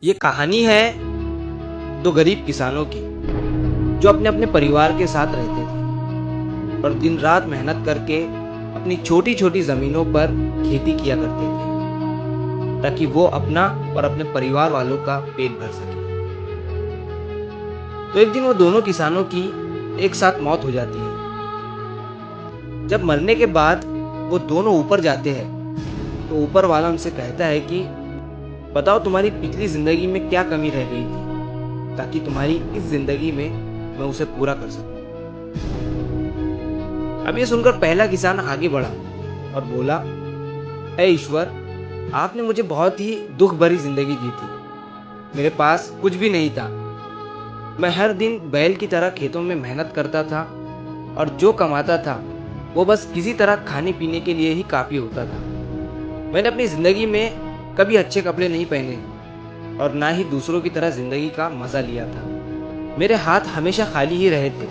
ये कहानी है दो गरीब किसानों की जो अपने अपने परिवार के साथ रहते थे और दिन रात मेहनत करके अपनी छोटी छोटी जमीनों पर खेती किया करते थे ताकि वो अपना और अपने परिवार वालों का पेट भर सके। तो एक दिन वो दोनों किसानों की एक साथ मौत हो जाती है। जब मरने के बाद वो दोनों ऊपर जाते हैं तो ऊपर वाला उनसे कहता है कि बताओ तुम्हारी पिछली जिंदगी में क्या कमी रह गई थी ताकि तुम्हारी इस जिंदगी में मैं उसे पूरा कर सकूं। अब ये सुनकर पहला किसान आगे बढ़ा और बोला, ऐ ईश्वर, आपने मुझे बहुत ही दुख भरी जिंदगी दी थी। मेरे पास कुछ भी नहीं था। मैं हर दिन बैल की तरह खेतों में मेहनत करता था और जो कमाता था वो बस किसी तरह खाने पीने के लिए ही काफी होता था। मैंने अपनी जिंदगी में कभी अच्छे कपड़े नहीं पहने और ना ही दूसरों की तरह जिंदगी का मजा लिया था। मेरे हाथ हमेशा खाली ही रहे थे।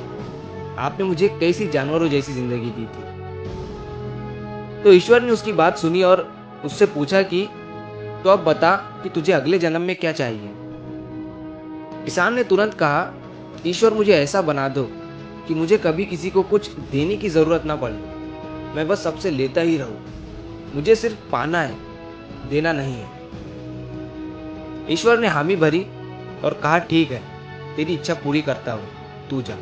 आपने मुझे कैसी जानवरों जैसी जिंदगी दी थी। तो ईश्वर ने उसकी बात सुनी और उससे पूछा कि तो अब बता कि तुझे अगले जन्म में क्या चाहिए। किसान ने तुरंत कहा, ईश्वर मुझे ऐसा बना दो कि मुझे कभी किसी को कुछ देने की जरूरत ना पड़े। मैं बस सबसे लेता ही रहूं। मुझे सिर्फ पाना है, देना नहीं है। ईश्वर ने हामी भरी और कहा, ठीक है, तेरी इच्छा पूरी करता हूं, तू जा।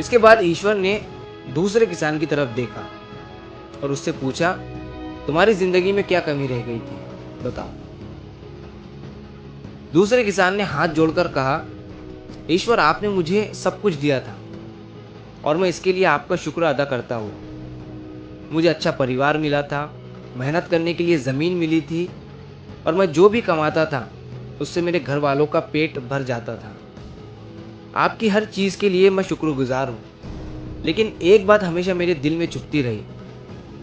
इसके बाद ईश्वर ने दूसरे किसान की तरफ देखा और उससे पूछा, तुम्हारी जिंदगी में क्या कमी रह गई थी, बताओ। दूसरे किसान ने हाथ जोड़कर कहा, ईश्वर, आपने मुझे सब कुछ दिया था और मैं इसके लिए आपका शुक्र अदा करता हूँ। मुझे अच्छा परिवार मिला था, मेहनत करने के लिए जमीन मिली थी और मैं जो भी कमाता था उससे मेरे घर वालों का पेट भर जाता था। आपकी हर चीज के लिए मैं शुक्रगुजार हूँ। लेकिन एक बात हमेशा मेरे दिल में चुभती रही।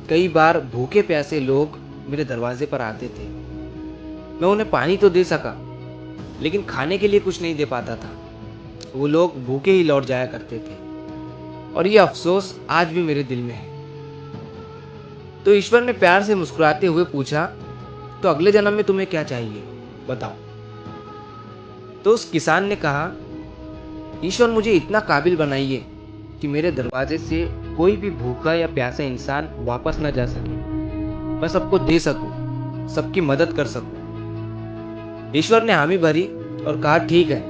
कई बार भूखे प्यासे लोग मेरे दरवाजे पर आते थे। मैं उन्हें पानी तो दे सका लेकिन खाने के लिए कुछ नहीं दे पाता था। वो लोग भूखे ही लौट जाया करते थे और ये अफसोस आज भी मेरे दिल में है। तो ईश्वर ने प्यार से मुस्कुराते हुए पूछा, तो अगले जन्म में तुम्हें क्या चाहिए, बताओ। तो उस किसान ने कहा, ईश्वर, मुझे इतना काबिल बनाइए कि मेरे दरवाजे से कोई भी भूखा या प्यासा इंसान वापस न जा सके। मैं सबको दे सकूं, सबकी मदद कर सकूं। ईश्वर ने हामी भरी और कहा, ठीक है,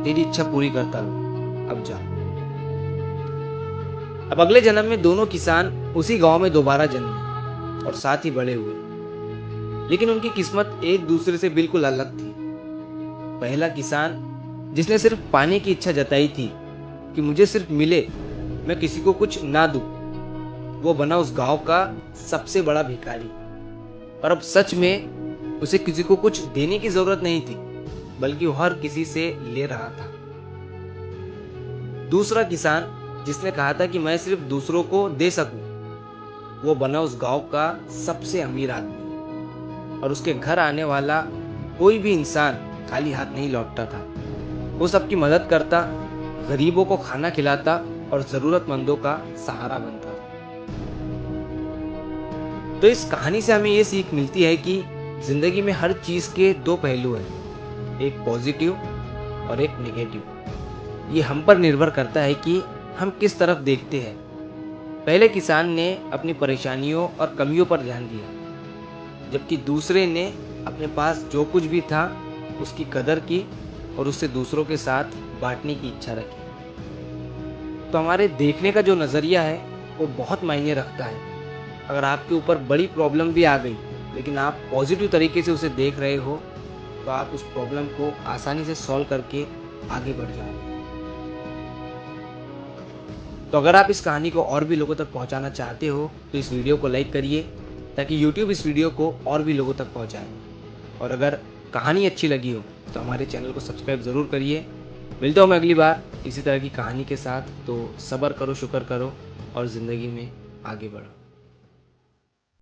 तेरी इच्छा पूरी करता हूं, अब जा। अब अगले जन्म में दोनों किसान उसी गांव में दोबारा जन्मे और साथ ही बड़े हुए। लेकिन उनकी किस्मत एक दूसरे से बिल्कुल अलग थी। पहला किसान जिसने सिर्फ पाने की इच्छा जताई थी कि मुझे सिर्फ मिले, मैं किसी को कुछ ना दूं, वो बना उस गांव का सबसे बड़ा भिखारी। और अब सच में उसे किसी को कुछ देने की जरूरत नहीं थी, बल्कि वो हर किसी से ले रहा था। दूसरा किसान जिसने कहा था कि मैं सिर्फ दूसरों को दे सकूं, वो बना उस गांव का सबसे अमीर आदमी। और उसके घर आने वाला कोई भी इंसान खाली हाथ नहीं लौटता था। वो सबकी मदद करता, गरीबों को खाना खिलाता और जरूरतमंदों का सहारा बनता। तो इस कहानी से हमें ये सीख मिलती है कि जिंदगी में हर चीज के दो पहलू हैं, एक पॉजिटिव और एक नेगेटिव। ये हम पर निर्भर करता है कि हम किस तरफ देखते हैं। पहले किसान ने अपनी परेशानियों और कमियों पर ध्यान दिया, जबकि दूसरे ने अपने पास जो कुछ भी था उसकी कदर की और उससे दूसरों के साथ बांटने की इच्छा रखी। तो हमारे देखने का जो नज़रिया है वो बहुत मायने रखता है। अगर आपके ऊपर बड़ी प्रॉब्लम भी आ गई लेकिन आप पॉजिटिव तरीके से उसे देख रहे हो तो आप उस प्रॉब्लम को आसानी से सॉल्व करके आगे बढ़ जाओगे। तो अगर आप इस कहानी को और भी लोगों तक पहुंचाना चाहते हो तो इस वीडियो को लाइक करिए ताकि YouTube इस वीडियो को और भी लोगों तक पहुंचाए। और अगर कहानी अच्छी लगी हो तो हमारे चैनल को सब्सक्राइब ज़रूर करिए। मिलता हूँ मैं अगली बार इसी तरह की कहानी के साथ। तो सब्र करो, शुक्र करो और ज़िंदगी में आगे बढ़ो।